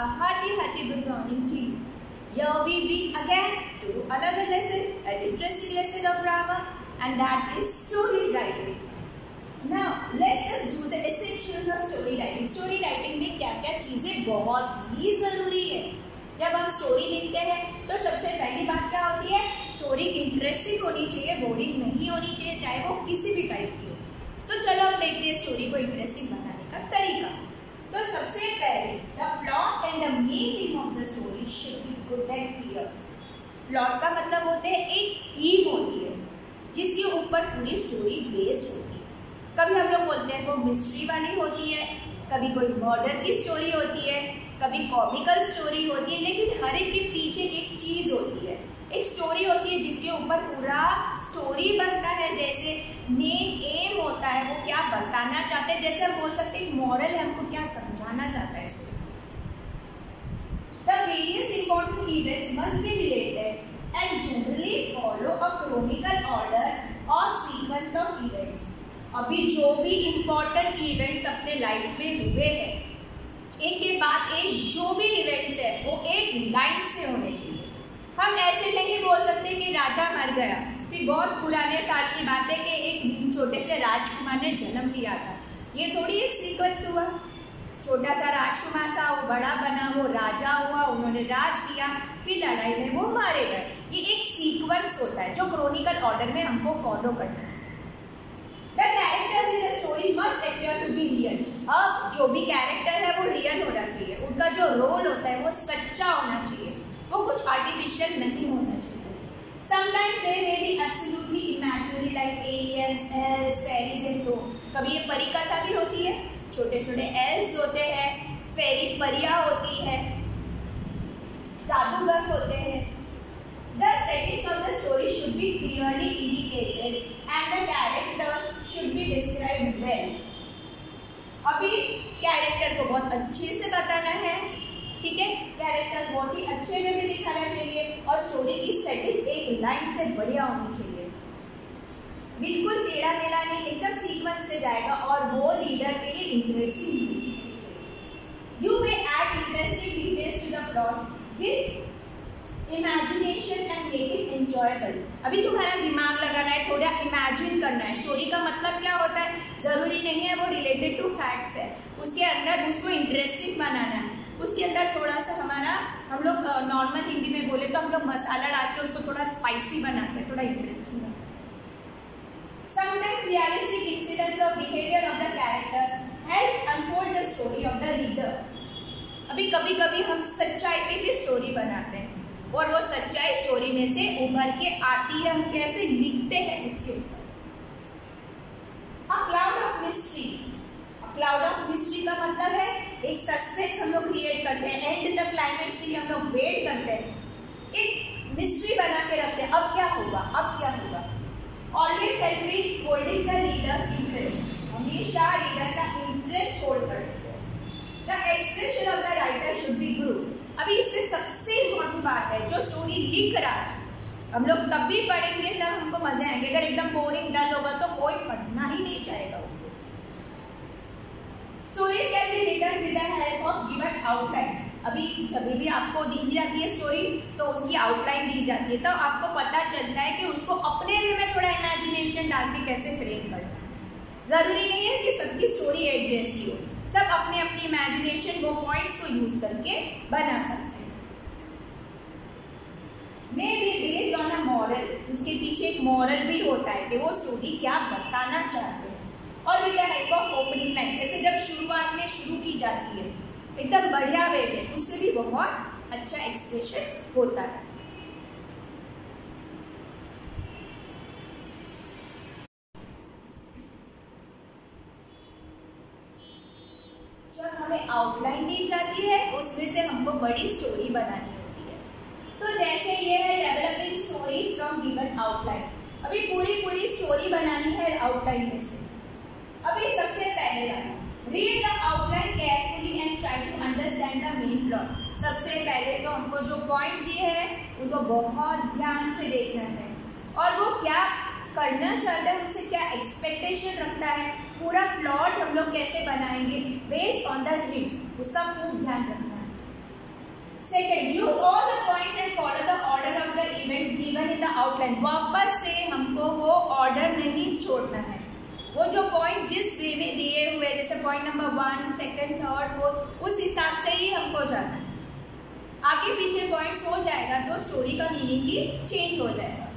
hearty good morning to you. Here we be again to another lesson, an interesting lesson of grammar, and that is story writing. Now let us do the essentials of story writing. Story writing में क्या क्या चीजें बहुत ही जरूरी है. जब हम story लिखते हैं तो सबसे पहली बात क्या होती है, स्टोरी इंटरेस्टिंग होनी चाहिए, बोरिंग नहीं होनी चाहिए, चाहे वो किसी भी टाइप की हो. तो चलो अब देखते हैं स्टोरी को इंटरेस्टिंग बनाने का तरीका. तो सबसे पहले the plot and the main theme of the story should be good and clear. Plot का मतलब होते है एक थीम होती है जिसके ऊपर पूरी स्टोरी बेस्ड होती है. कभी हम लोग बोलते हैं वो मिस्ट्री वाली होती है, कभी कोई मर्डर की स्टोरी होती है, कभी कॉमिकल स्टोरी होती है, लेकिन हर एक के पीछे एक चीज होती है, एक स्टोरी होती है जिसके ऊपर पूरा स्टोरी बनता है. जैसे मेन एम होता है वो क्या बताना चाहते हैं, जैसे हम बोल सकते हैं मॉरल है, हमको क्या समझाना चाहता है story. The various important events must be related and generally follow a chronicle order और सीक्वेंस ऑफ इवेंट्स. अभी जो भी इंपॉर्टेंट इवेंट्स अपने लाइफ में हुए हैं, एक के बाद एक जो भी इवेंट्स है वो एक लाइन से होने चाहिए. हम ऐसे नहीं बोल सकते कि राजा मर गया, फिर बहुत पुराने साल की बात है कि एक छोटे से राजकुमार ने जन्म लिया था. ये थोड़ी एक सीक्वेंस हुआ. छोटा सा राजकुमार था, वो बड़ा बना, वो राजा हुआ, उन्होंने राज किया, फिर लड़ाई में वो मारे गए. ये एक सीक्वेंस होता है जो क्रोनिकल ऑर्डर में हमको फॉलो करना है. The characters in the story must appear to be real. अब जो भी कैरेक्टर है वो रियल होना चाहिए, उनका जो रोल होता है वो सच्चा होना चाहिए, वो कुछ आर्टिफिशियल नहीं होना चाहिए. Sometimes they may be absolutely imaginary like aliens, elves, fairies and so. कभी ये परी कथा भी होती है, छोटे छोटे elves होते हैं, फेरी परियां होती है, जादूगर होते हैं. The settings of the story should be clearly indicated and the characters should be described well. अभी कैरेक्टर को बहुत अच्छे से बताना है, ठीक है, कैरेक्टर बहुत ही अच्छे में भी दिखाना चाहिए और स्टोरी की सेटिंग एक लाइन से बढ़िया होनी चाहिए. बिल्कुल टेढ़ा मेढ़ा नहीं, एकदम सीक्वेंस से जाएगा और वो रीडर के लिए इंटरेस्टिंग होनी चाहिए. You may add interesting details to the plot with imagination and make it enjoyable. अभी तुम्हारा दिमाग लगाना है, थोड़ा इमेजिन करना है. स्टोरी का मतलब क्या होता है, जरूरी नहीं है वो रिलेटेड टू फैक्ट्स है, उसके अंदर उसको इंटरेस्टिंग बनाना है. उसके अंदर थोड़ा सा हमारा, हम लोग नॉर्मल हिंदी में बोले तो हम लोग मसाला डाल के उसको थोड़ा स्पाइसी बनाते हैं, थोड़ा इंटरेस्टिंग बनाते हैं. Sometimes realistic incidents of behaviour of the characters help unfold the story of the reader. अभी कभी कभी हम सच्चाई पे भी स्टोरी बनाते हैं और वो सच्चाई स्टोरी में से उभर के आती है, हम कैसे लिखते हैं उसके ऊपर. A cloud of mystery. Cloud of mystery का मतलब है एक सस्पेंस हम लोग क्रिएट करते हैं, एंड तक क्लाइमेक्स के लिए हम लोग वेट करते हैं, एक मिस्ट्री बना के रखते हैं. अब क्या होगा, अब क्या होगा. Always help with holding the readers interest. हमेशा रीडर का इंटरेस्ट होल्ड करते हैं. The expression of the writer should be good. अभी इसमें सबसे इम्पोर्टेंट बात है, जो स्टोरी लिख रहा है हम लोग तब भी पढ़ेंगे जब हमको मजे आएंगे. अगर एकदम बोरिंग डल होगा तो कोई पढ़ना ही नहीं चाहेगा उसको. Stories can be written with the help of given outlines. अभी जब भी आपको दी जाती है स्टोरी तो उसकी आउटलाइन दी जाती है, तो आपको पता चलता है कि उसको अपने वे में थोड़ा इमेजिनेशन डाल के कैसे फ्रेम करना है. जरूरी नहीं है कि सबकी स्टोरी एक जैसी हो, सब अपने अपनी इमेजिनेशन वो पॉइंट्स को यूज करके बना सकते हैं. May be based on a moral. उसके पीछे एक मॉरल भी होता है कि वो स्टोरी क्या बताना चाहते हैं. और with the help of opening line, जैसे जब शुरुआत में शुरू की जाती है एकदम बढ़िया वे में, उससे भी बहुत अच्छा एक्सप्रेशन होता है. जब हमें आउटलाइन दी जाती है उसमें से हमको बड़ी स्टोरी बनानी होती है. तो जैसे ये है developing stories from given outline. अभी पूरी स्टोरी बनानी है आउटलाइन में से. अभी सबसे पहले वाला, read the outline carefully and try to understand the main plot. सबसे पहले तो हमको जो पॉइंट्स दिए हैं उनको बहुत ध्यान से देखना है और वो क्या करना चाहता है, उससे क्या एक्सपेक्टेशन रखता है, पूरा प्लॉट हम लोग कैसे बनाएंगे बेस्ड ऑन द हिंट्स, उसका खूब ध्यान रखना है. Second, use all the points and follow the order of the events given in the outline. वापस से हमको वो ऑर्डर नहीं छोड़ना है. वो जो पॉइंट जिस वे में दिए हुए, जैसे point number 1, second, third, fourth, उस हिसाब से ही हमको जाना है. आगे पीछे पॉइंट्स हो जाएगा तो स्टोरी का मीनिंग भी चेंज हो जाएगा.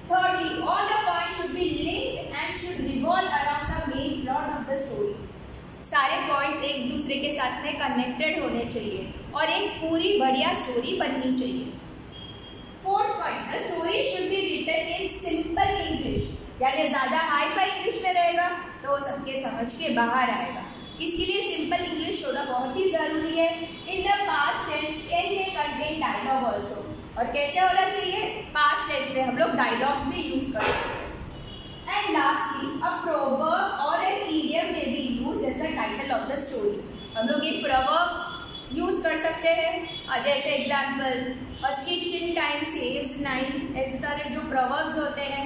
Thirdly, all the points should be linked and should revolve around the main plot of the story. सारे पॉइंट्स एक दूसरे के साथ में कनेक्टेड होने चाहिए और एक पूरी बढ़िया स्टोरी बननी चाहिए. Fourth point, the story should be written in simple English. यानी ज़्यादा हाई फाई इंग्लिश में रहेगा तो वो सबके समझ के बाहर आएगा. इसके लिए सिंपल इंग्लिश होना बहुत ही ज़रूरी है. In the past tense can may contain dialogue also. और कैसे होना चाहिए? पास्ट टेंस में हम लोग डायलॉग्स भी यूज करते हैं. And lastly, a proverb or an idiom may be used as the title of the story. हम लोग एक proverb यूज कर सकते हैं. जैसे example, a stitch in time saves 9. ऐसे सारे जो proverbs होते हैं,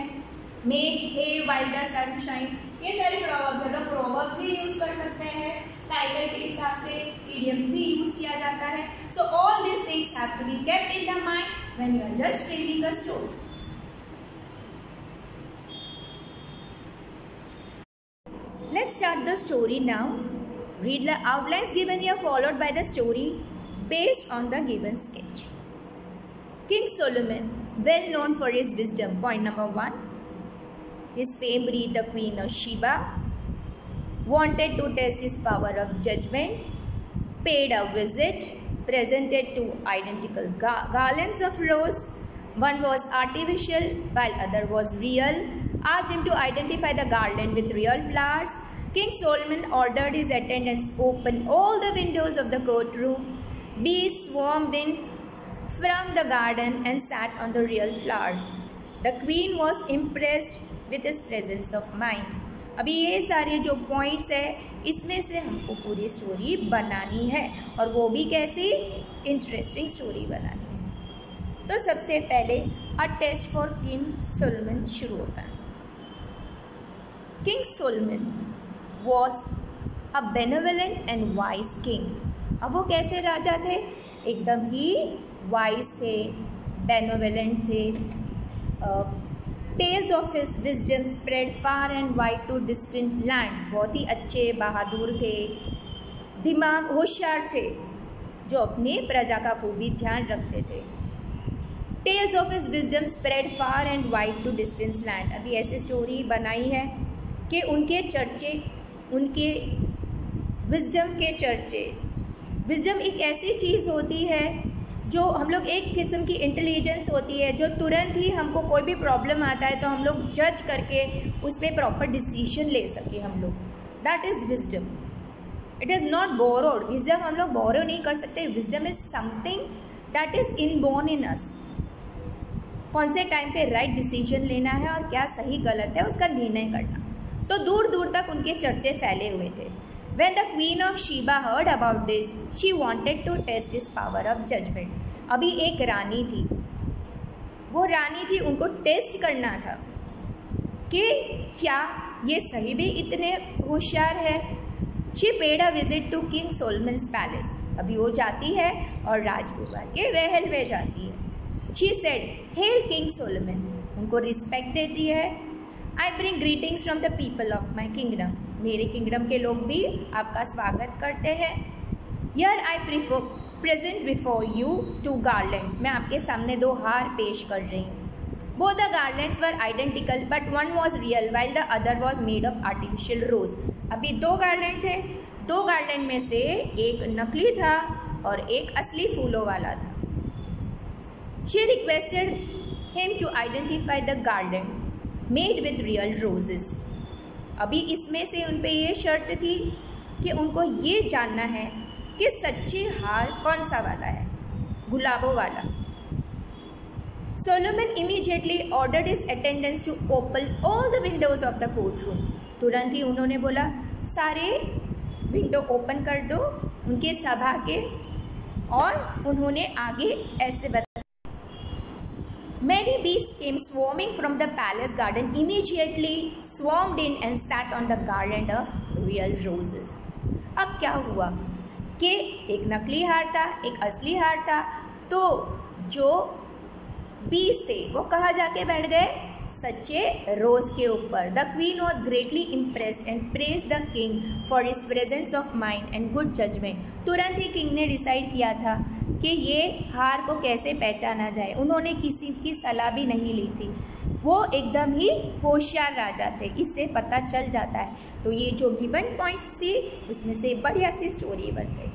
make hay while the sun shine, ये सारे proverbs है. तो proverbs भी यूज कर सकते हैं. टाइटल के हिसाब से idioms भी यूज किया जाता है. So all these things have to be kept in the mind when you are just reading a story. Let's start the story now. Read the outlines given here followed by the story based on the given sketch. King Solomon, well known for his wisdom. Point number 1. His fame reached the Queen of Sheba. Wanted to test his power of judgment. Paid a visit. Presented two identical garlands of rose. One was artificial while other was real. Asked him to identify the garland with real flowers. King Solomon ordered his attendants open all the windows of the courtroom. Bees swarmed in from the garden and sat on the real flowers. The queen was impressed with his presence of mind. अभी ये सारे जो points है इसमें से हमको पूरी story बनानी है और वो भी कैसी इंटरेस्टिंग स्टोरी बनानी है. तो सबसे पहले a test for King Solomon शुरू होता है. King Solomon was a benevolent and wise king. अब वो कैसे राजा थे? एकदम ही वाइज थे, बेनेवलेंट थे. Tales of his wisdom spread far and wide to distant lands. बहुत ही अच्छे बहादुर थे, दिमाग होशियार थे, जो अपने प्रजा का खूबी ध्यान रखते थे. Tales of his wisdom spread far and wide to distant land. अभी ऐसी स्टोरी बनाई है कि उनके चर्चे, उनके विजडम के चर्चे. विजडम एक ऐसी चीज़ होती है जो हम लोग, एक किस्म की इंटेलिजेंस होती है जो तुरंत ही हमको कोई भी प्रॉब्लम आता है तो हम लोग जज करके उस पर प्रॉपर डिसीजन ले सके हम लोग. That is wisdom. It is not borrowed. Wisdom हम लोग बोरो नहीं कर सकते. Wisdom is something that is inborn in us. कौन से टाइम पे राइट डिसीजन लेना है और क्या सही गलत है उसका निर्णय करना. तो दूर दूर तक उनके चर्चे फैले हुए थे. When the Queen of Sheba heard about this, she wanted to test his power of judgment. अभी एक रानी थी, वो रानी थी, उनको टेस्ट करना था कि क्या ये सही भी इतने होशियार है. She paid a visit to King Solomon's palace. अभी वो जाती है और राजकुमार के महल में जाती है. She said, "Hail King Solomon." उनको रिस्पेक्ट देती है. I bring greetings from the people of my kingdom. मेरे किंगडम के लोग भी आपका स्वागत करते हैं. Here I present before you two garlands. मैं आपके सामने दो हार पेश कर रही हूँ. Both the garlands were identical, but one was real while the other was made of artificial rose. अभी दो गार्लैंड थे. दो गार्लैंड में से एक नकली था और एक असली फूलों वाला था. She requested him to identify the garland made with real roses. अभी इसमें से उन पे ये शर्त थी कि उनको ये जानना है कि सच्चे हार कौन सा वाला है, गुलाबों वाला. Solomon immediately ordered his attendants to open all the windows of the courtroom. तुरंत ही उन्होंने बोला सारे विंडो ओपन कर दो उनके सभा के. और उन्होंने आगे ऐसे बताया. Many bees came swarming from the palace garden, immediately swarmed in and sat on the garland of real roses. अब क्या हुआ कि एक नकली हार था, एक असली हार था। तो जो बीस थे वो कहाँ जाके बैठ गए? सच्चे रोज के ऊपर। The queen was greatly impressed and praise the king for his presence of mind and good judgement. तुरंत ही किंग ने डिसाइड किया था कि ये हार को कैसे पहचाना जाए। उन्होंने किसी की सलाह भी नहीं ली थी, वो एकदम ही होशियार राजा थे, इससे पता चल जाता है। तो ये जो गिवन पॉइंट्स थी उसमें से बढ़िया सी स्टोरी बन गई।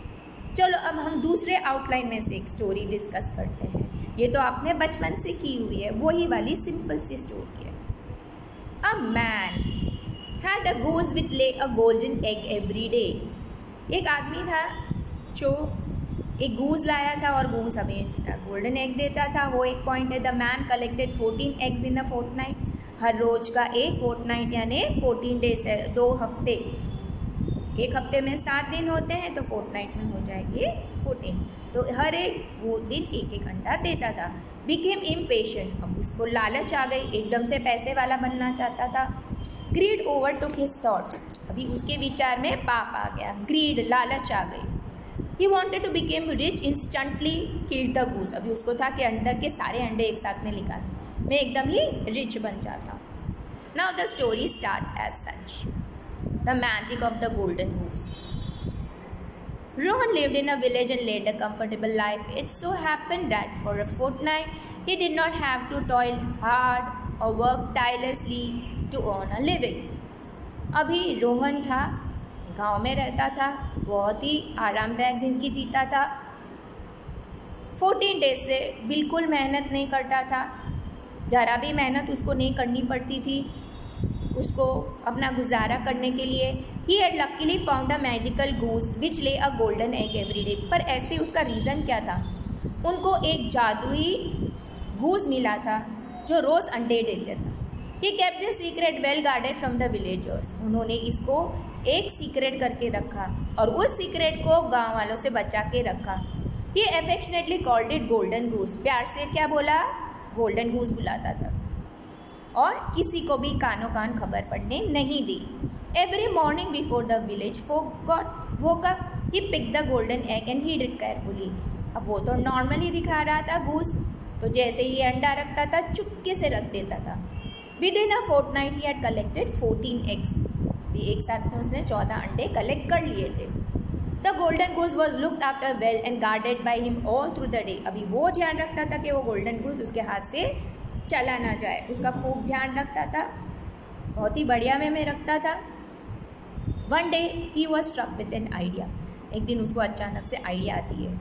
चलो अब हम दूसरे आउटलाइन में से एक स्टोरी डिस्कस करते हैं। ये तो आपने बचपन से की हुई है, वही वाली सिंपल सी स्टोरी है। A man had a goose with lay a golden egg every day. एक आदमी था जो एक गूज लाया था और गूज हमेशा गोल्डन एग देता था। वो एक पॉइंट है। The man collected 14 eggs in a fortnight. हर रोज का एक फोर्टनाइट यानी 14 डेज है, 2 हफ्ते। एक हफ्ते में 7 दिन होते हैं तो फोर्टनाइट में हो जाएगी 14। तो हर एक वो दिन एक एक अंडा देता था। बिकेम इम्पेशेंट, अब उसको लालच आ गई, एकदम से पैसे वाला बनना चाहता था। Greed overtook his thoughts, अभी उसके विचार में पाप आ गया, ग्रीड लालच आ गई। He wanted to become rich instantly, killed the goose। अभी उसको था कि अंडा के सारे अंडे एक साथ में निकाल, मैं एकदम ही रिच बन जाता। Now the story starts as such. The magic of the golden goose. Rohan lived in a village and led a comfortable life. It so happened that for a fortnight he did not have to toil hard or work tirelessly to earn a living. अभी रोहन था, गांव में रहता था, बहुत ही आरामदायक जिंदगी जीता था। 14 डेज से बिल्कुल मेहनत नहीं करता था, ज़रा भी मेहनत उसको नहीं करनी पड़ती थी उसको अपना गुजारा करने के लिए। He had luckily found a magical goose which lay a golden egg every day. पर ऐसे उसका रीज़न क्या था? उनको एक जादुई गूस मिला था जो रोज़ अंडे देता था। He kept the secret well guarded from the villagers. उन्होंने इसको एक सीक्रेट करके रखा और उस सीक्रेट को गांव वालों से बचा के रखा। ही एफेक्शनेटली कॉल्ड इट गोल्डन गूस। प्यार से क्या बोला? गोल्डन गूस बुलाता था। और किसी को भी कानों कान खबर पड़ने नहीं दी। Every morning before the village folk got woke up, he picked the golden egg and hid it carefully। अब वो तो नॉर्मली दिखा रहा था गूस, तो जैसे ही अंडा रखता था चुपके से रख देता था। Within a fortnight he had collected 14 eggs। एक साथ में उसने 14 अंडे कलेक्ट कर लिए थे। The golden goose was looked after well and guarded by him all through the day। अभी वो ध्यान रखता था कि वो गोल्डन गूस उसके हाथ से चला ना जाए, उसका खूब ध्यान रखता था, बहुत ही बढ़िया वे में रखता था। One day he was struck with an idea। एक दिन उसको अचानक से आइडिया आती है।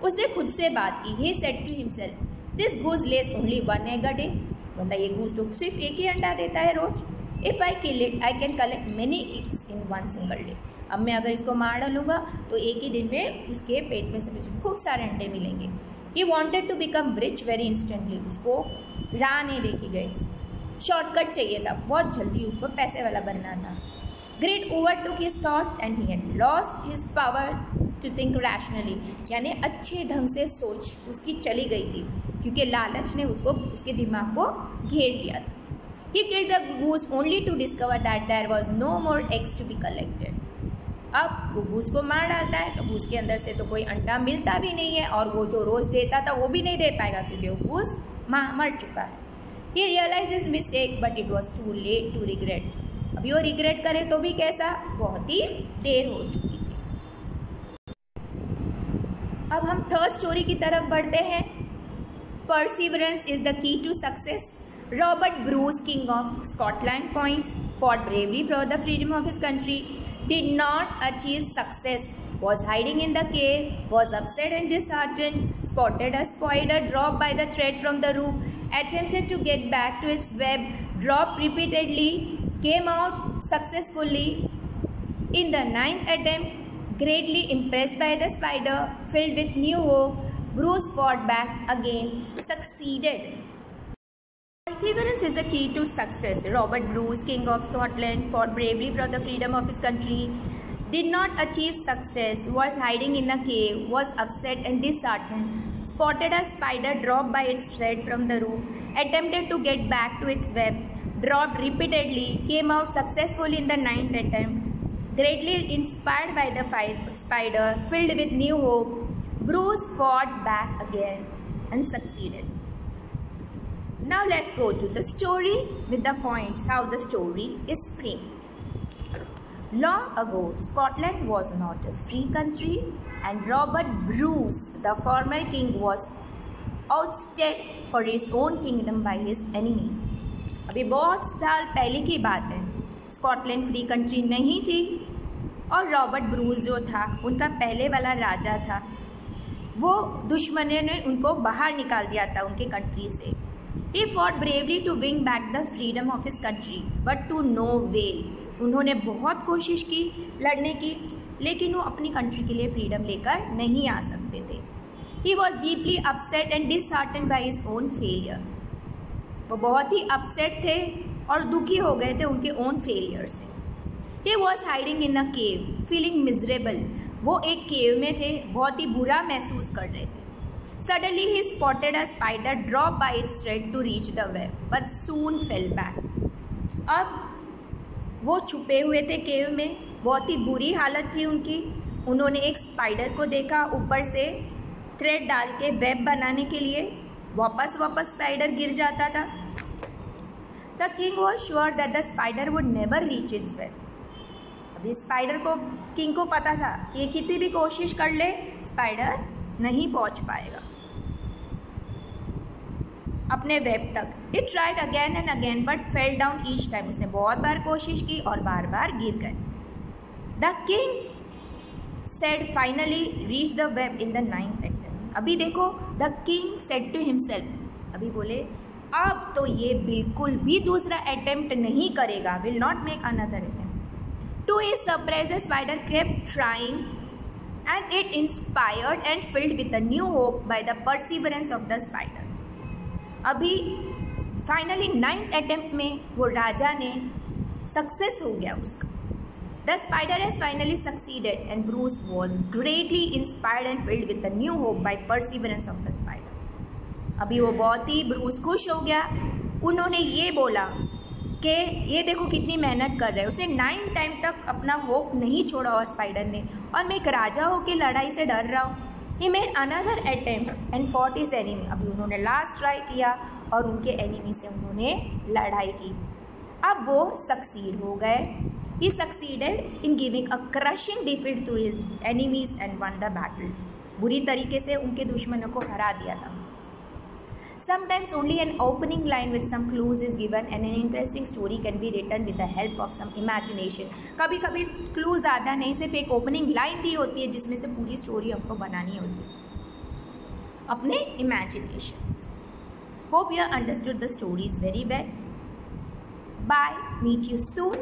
उसने खुद से बात की। He said to himself, this goose lays only 1 egg a day। मतलब ये गूस तो सिर्फ एक ही अंडा देता है रोज। If I kill it, I can collect many eggs in one single day। अब मैं अगर इसको मार डालूंगा तो एक ही दिन में उसके पेट में से मुझे खूब सारे अंडे मिलेंगे। He wanted to become rich very instantly। उसको राह नहीं देखी गई, शॉर्टकट चाहिए था, बहुत जल्दी उसको पैसे वाला बनना था। Greed overtook his thoughts and he had lost his power to think rationally। यानी अच्छे ढंग से सोच उसकी चली गई थी क्योंकि लालच ने उसको उसके दिमाग को घेर लिया था। He killed the goose only to discover that there was no more eggs to be collected। अब वो गूस को मार डालता है तो गूस के अंदर से तो कोई अंडा मिलता भी नहीं है और वो जो रोज़ देता था वो भी नहीं दे पाएगा क्योंकि वो गूस मर चुका है। He realized his mistake but it was too late to regret। अभी वो रिग्रेट करे तो भी कैसा, बहुत ही देर हो चुकी थी। अब हम थर्ड स्टोरी की तरफ बढ़ते हैं। Perseverance is the key to success। Robert Bruce, King of Scotland, points fought bravely for the freedom of his country, did not achieve success, was hiding in the cave, was upset and disheartened, spotted a spider drop by the thread from the roof, attempted to get back to its web, dropped repeatedly, came out successfully in the 9th attempt, greatly impressed by the spider, filled with new hope, Bruce fought back again, succeeded। Perseverance is the key to success। Robert Bruce, King of Scotland, fought bravely for the freedom of his country, did not achieve success, was hiding in a cave, was upset and disheartened, spotted a spider drop by its thread from the roof, attempted to get back to its web, dropped repeatedly, came out successful in the 9th attempt, Greatly inspired by the spider, filled with new hope, Bruce fought back again and succeeded. Now let's go to the story with the points how the story is framed. Long ago, Scotland was not a free country and Robert Bruce, the former king, was ousted for his own kingdom by his enemies. अभी बहुत साल पहले की बात है, Scotland free country नहीं थी और रॉबर्ट ब्रूस जो था उनका पहले वाला राजा था, वो दुश्मनों ने उनको बाहर निकाल दिया था उनके कंट्री से. He fought bravely to win back the freedom of his country, but to no avail. उन्होंने बहुत कोशिश की लड़ने की, लेकिन वो अपनी कंट्री के लिए फ्रीडम लेकर नहीं आ सकते थे. He was deeply upset and disheartened by his own failure. वो बहुत ही अपसेट थे और दुखी हो गए थे उनके ओन फेलियर से. He was hiding in a cave, feeling miserable. वो एक केव में थे, बहुत ही बुरा महसूस कर रहे थे. Suddenly he spotted a spider drop by its thread to reach the web, but soon fell back. अब वो छुपे हुए थे केव में, बहुत ही बुरी हालत थी उनकी. उन्होंने एक स्पाइडर को देखा ऊपर से थ्रेड डाल के वेब बनाने के लिए. वापस स्पाइडर गिर जाता था. The king was sure that the spider would never reach its web. अभी स्पाइडर को किंग को पता था कि ये कितनी भी कोशिश कर ले स्पाइडर नहीं पहुंच पाएगा अपने वेब तक. It tried again and again but fell down each time. उसने बहुत बार कोशिश की और बार बार गिर गए. The king said finally reach the web in the 9th attempt. अभी देखो the king said to himself, अभी बोले अब तो ये बिल्कुल भी दूसरा अटेम्प्ट नहीं करेगा, will not make another attempt. To his surprise, the spider kept trying and it inspired and filled with a new hope by the perseverance of the spider. अभी फाइनली 9th अटेम्प्ट में वो राजा ने success हो गया उसका. The spider has finally succeeded and Bruce was greatly inspired and filled with a new hope by perseverance of the spider. अभी वो बहुत ही ब्रूस खुश हो गया. उन्होंने ये बोला कि ये देखो कितनी मेहनत कर रहे हैं. उसे 9 टाइम तक अपना होप नहीं छोड़ा हुआ स्पाइडर ने, और मैं एक राजा होकर लड़ाई से डर रहा हूँ. He made another attempt and fought his enemy. अभी उन्होंने लास्ट ट्राई किया और उनके एनिमी से उन्होंने लड़ाई की. अब वो सक्सीड हो गए. He succeeded in giving a crushing defeat to his enemies and won the battle. बुरी तरीके से उनके दुश्मनों को हरा दिया था. Sometimes only an opening line with some clues is given and an interesting story can be written with the help of some imagination. कभी कभी क्लू ज़्यादा नहीं, सिर्फ एक ओपनिंग लाइन दी होती है जिसमें से पूरी स्टोरी हमको बनानी होती है अपने imagination. Hope you understood the stories very well. Bye. Meet you soon.